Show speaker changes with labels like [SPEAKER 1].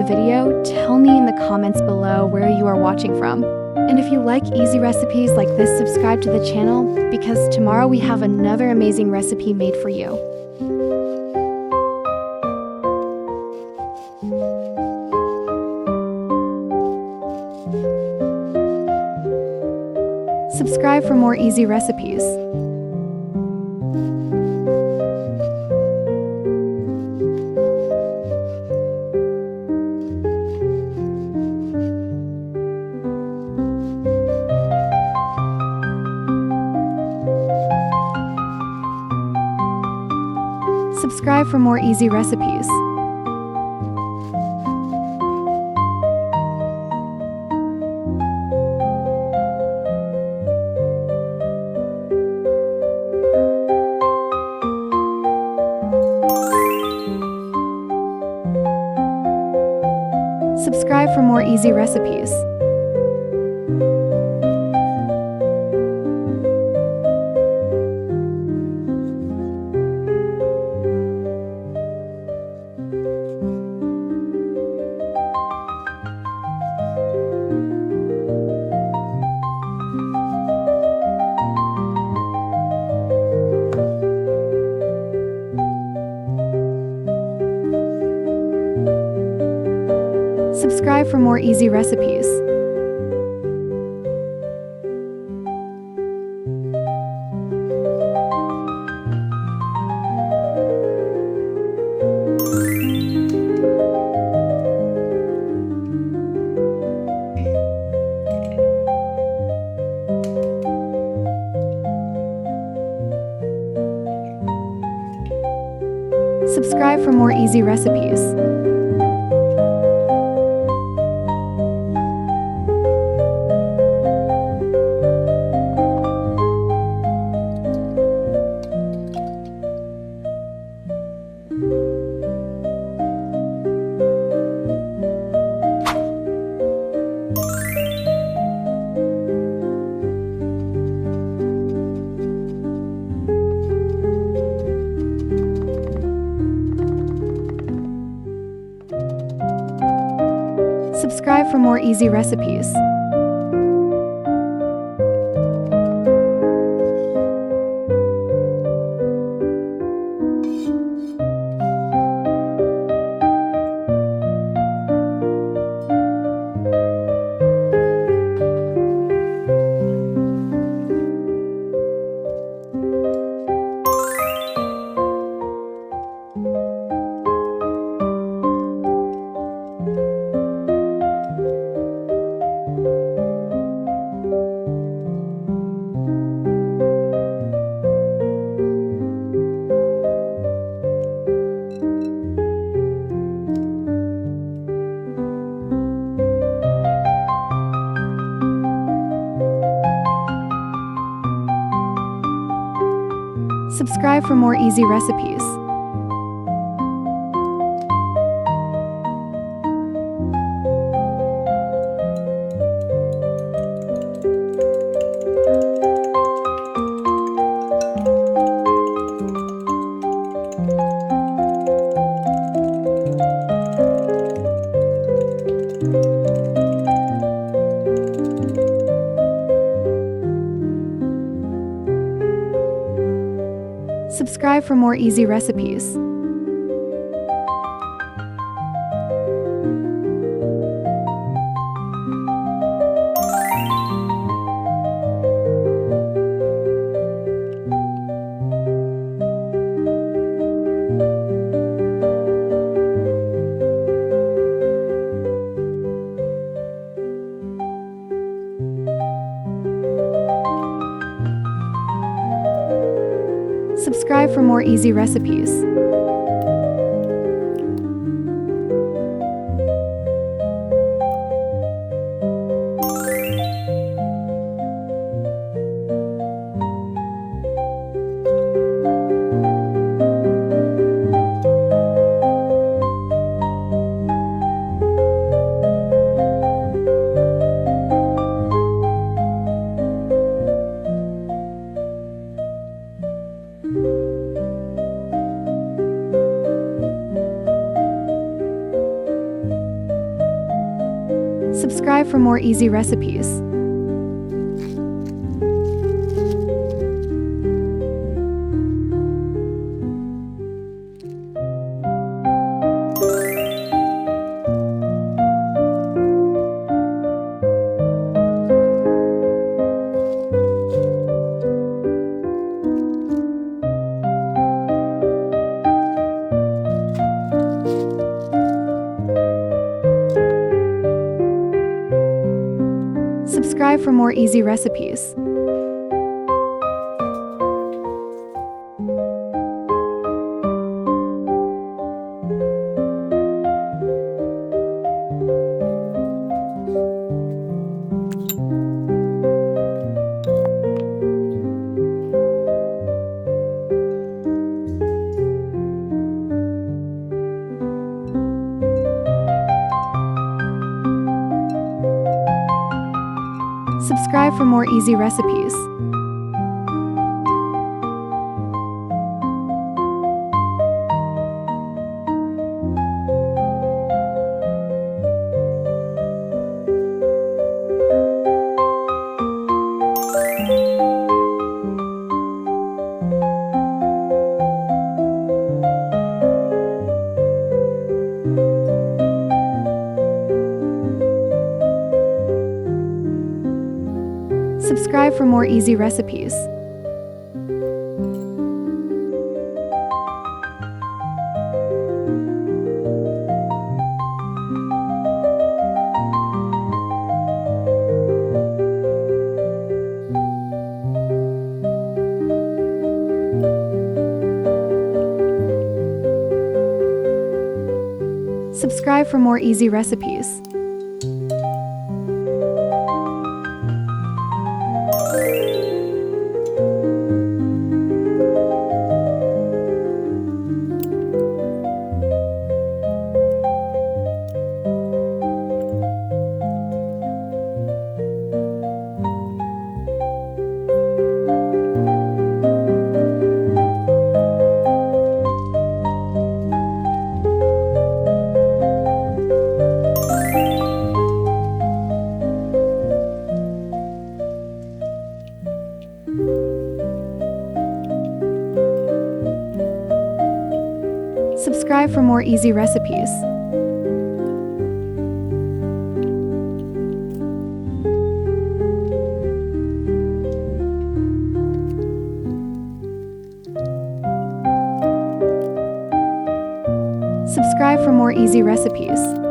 [SPEAKER 1] video, tell me in the comments below where you are watching from. And if you like easy recipes like this, subscribe to the channel because tomorrow we have another amazing recipe made for you. Subscribe for more easy recipes. Subscribe for more easy recipes. Subscribe for more easy recipes. Subscribe for more easy recipes. Subscribe for more easy recipes. Subscribe for more easy recipes. Subscribe for more easy recipes. Subscribe for more easy recipes. Subscribe for more easy recipes. Subscribe for more easy recipes. Subscribe for more easy recipes. Subscribe for more easy recipes. Subscribe for more easy recipes. Subscribe for more easy recipes. Subscribe for more easy recipes. Subscribe for more easy recipes.